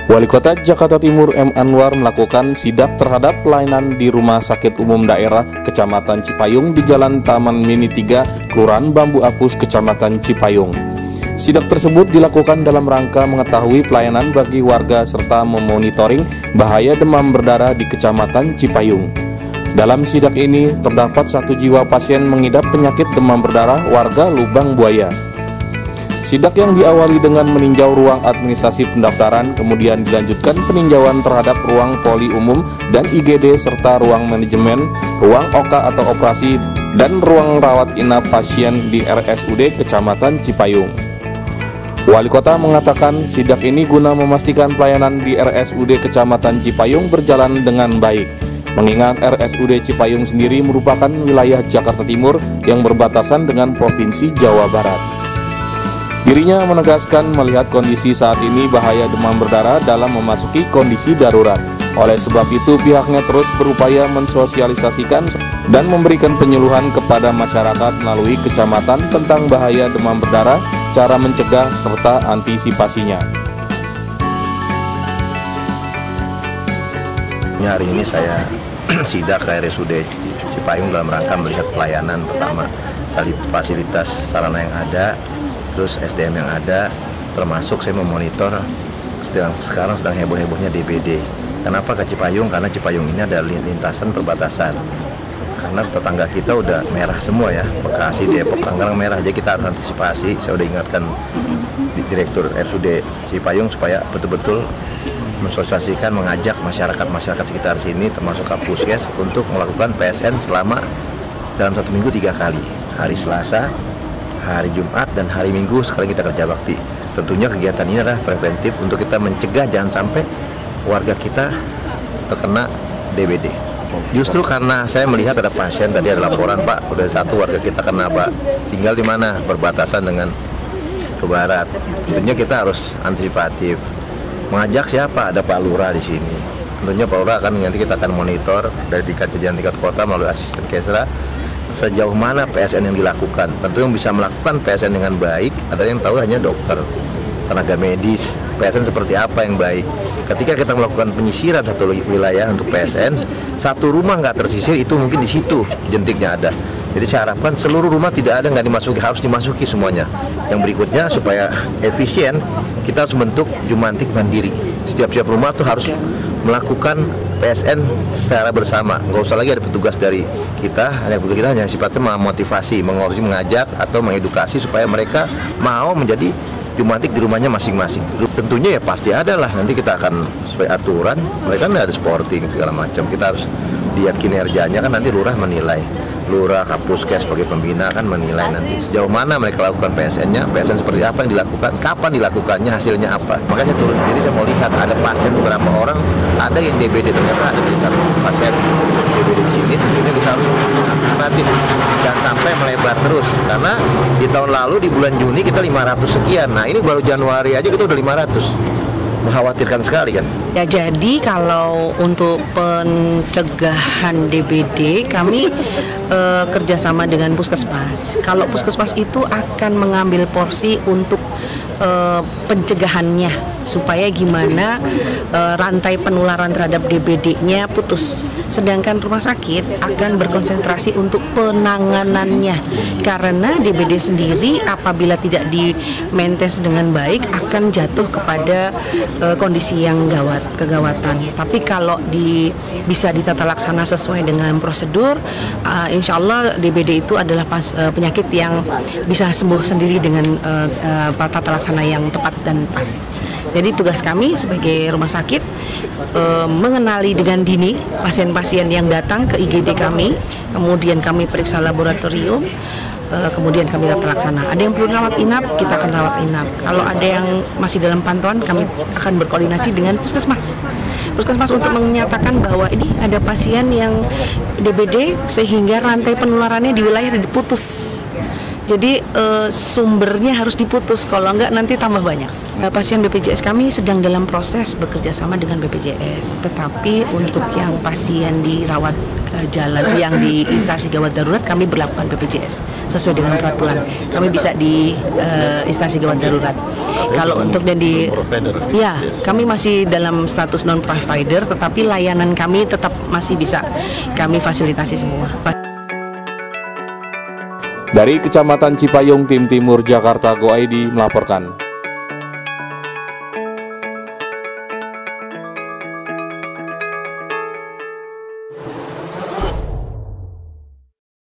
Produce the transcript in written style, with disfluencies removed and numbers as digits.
Wali Kota Jakarta Timur M. Anwar melakukan sidak terhadap pelayanan di Rumah Sakit Umum Daerah Kecamatan Cipayung di Jalan Taman Mini 3, Kelurahan Bambu Apus, Kecamatan Cipayung. Sidak tersebut dilakukan dalam rangka mengetahui pelayanan bagi warga serta memonitoring bahaya demam berdarah di Kecamatan Cipayung. Dalam sidak ini terdapat 1 jiwa pasien mengidap penyakit demam berdarah warga Lubang Buaya. Sidak yang diawali dengan meninjau ruang administrasi pendaftaran, kemudian dilanjutkan peninjauan terhadap ruang poli umum dan IGD serta ruang manajemen, ruang OK atau operasi, dan ruang rawat inap pasien di RSUD Kecamatan Cipayung. Wali Kota mengatakan sidak ini guna memastikan pelayanan di RSUD Kecamatan Cipayung berjalan dengan baik, mengingat RSUD Cipayung sendiri merupakan wilayah Jakarta Timur yang berbatasan dengan Provinsi Jawa Barat. Dirinya menegaskan melihat kondisi saat ini bahaya demam berdarah dalam memasuki kondisi darurat. Oleh sebab itu pihaknya terus berupaya mensosialisasikan dan memberikan penyuluhan kepada masyarakat melalui kecamatan tentang bahaya demam berdarah, cara mencegah serta antisipasinya. Hari ini saya sidak ke RSUD Cipayung dalam rangka melihat pelayanan, pertama fasilitas sarana yang ada, terus SDM yang ada, termasuk saya memonitor sekarang sedang heboh-hebohnya DBD. Kenapa ke Cipayung? Karena Cipayung ini ada lintasan perbatasan. Karena tetangga kita udah merah semua ya, Bekasi, Depok, Tangerang merah, jadi kita harus antisipasi. Saya udah ingatkan Direktur RSUD Cipayung supaya betul-betul mensosialisasikan, mengajak masyarakat sekitar sini termasuk Kapuskes untuk melakukan PSN dalam 1 minggu 3 kali, hari Selasa, hari Jumat, dan hari Minggu sekali kita kerja bakti. Tentunya kegiatan ini adalah preventif untuk kita mencegah jangan sampai warga kita terkena DBD. Justru karena saya melihat ada pasien, tadi ada laporan, Pak, udah 1 warga kita kena, Pak. Tinggal di mana? Berbatasan dengan ke barat. Tentunya kita harus antisipatif. Mengajak siapa? Ada Pak Lurah di sini. Tentunya Pak Lurah nanti kita akan monitor dari tingkat kota melalui asisten Kesra sejauh mana PSN yang dilakukan. Tentu yang bisa melakukan PSN dengan baik ada yang tahu hanya dokter, tenaga medis. PSN seperti apa yang baik. Ketika kita melakukan penyisiran satu wilayah untuk PSN, 1 rumah nggak tersisir, itu mungkin di situ jentiknya ada. Jadi saya harapkan seluruh rumah tidak ada nggak dimasuki, harus dimasuki semuanya. Yang berikutnya supaya efisien, kita harus membentuk jumantik mandiri. Setiap rumah tuh harus melakukan PSN secara bersama. Nggak usah lagi ada petugas dari kita, hanya sifatnya memotivasi, mengajak atau mengedukasi supaya mereka mau menjadi jumantik di rumahnya masing-masing. Tentunya ya pasti ada lah, nanti kita akan sesuai aturan. Mereka kan ada sporting segala macam. Kita harus lihat kinerjanya, kan nanti lurah menilai. Lurah, Kapuskes sebagai pembina kan menilai nanti sejauh mana mereka lakukan PSN-nya, PSN seperti apa yang dilakukan, kapan dilakukannya, hasilnya apa. Makanya saya turun sendiri, saya mau lihat ada pasien beberapa orang, ada yang DBD, ternyata ada dari 1 pasien DBD di sini. Tentunya kita harus antisipatif, jangan sampai melebar terus. Karena di tahun lalu di bulan Juni kita 500 sekian, nah ini baru Januari aja kita udah 500. Mengkhawatirkan sekali kan. Ya, jadi kalau untuk pencegahan DBD kami kerjasama dengan Puskesmas. Kalau Puskesmas itu akan mengambil porsi untuk pencegahannya supaya gimana rantai penularan terhadap DBD-nya putus. Sedangkan rumah sakit akan berkonsentrasi untuk penanganannya, karena DBD sendiri apabila tidak di-maintain dengan baik akan jatuh kepada kondisi yang kegawatan. Tapi kalau bisa ditata laksana sesuai dengan prosedur, insya Allah DBD itu adalah penyakit yang bisa sembuh sendiri dengan tata laksana yang tepat dan pas. Jadi tugas kami sebagai rumah sakit mengenali dengan dini pasien-pasien yang datang ke IGD kami, kemudian kami periksa laboratorium, kemudian kami tata laksana. Ada yang perlu rawat inap, kita akan rawat inap. Kalau ada yang masih dalam pantauan, kami akan berkoordinasi dengan Puskesmas untuk menyatakan bahwa ini ada pasien yang DBD sehingga rantai penularannya di wilayah diputus. Jadi sumbernya harus diputus, kalau enggak nanti tambah banyak. Pasien BPJS kami sedang dalam proses bekerja sama dengan BPJS, tetapi untuk yang pasien dirawat jalan yang di instansi gawat darurat kami berlakukan BPJS sesuai dengan peraturan. Kami bisa di instansi gawat darurat. Kalau untuk yang di ya, kami masih dalam status non provider, tetapi layanan kami tetap masih bisa kami fasilitasi semua. Dari Kecamatan Cipayung, Tim Timur Jakarta Go ID melaporkan.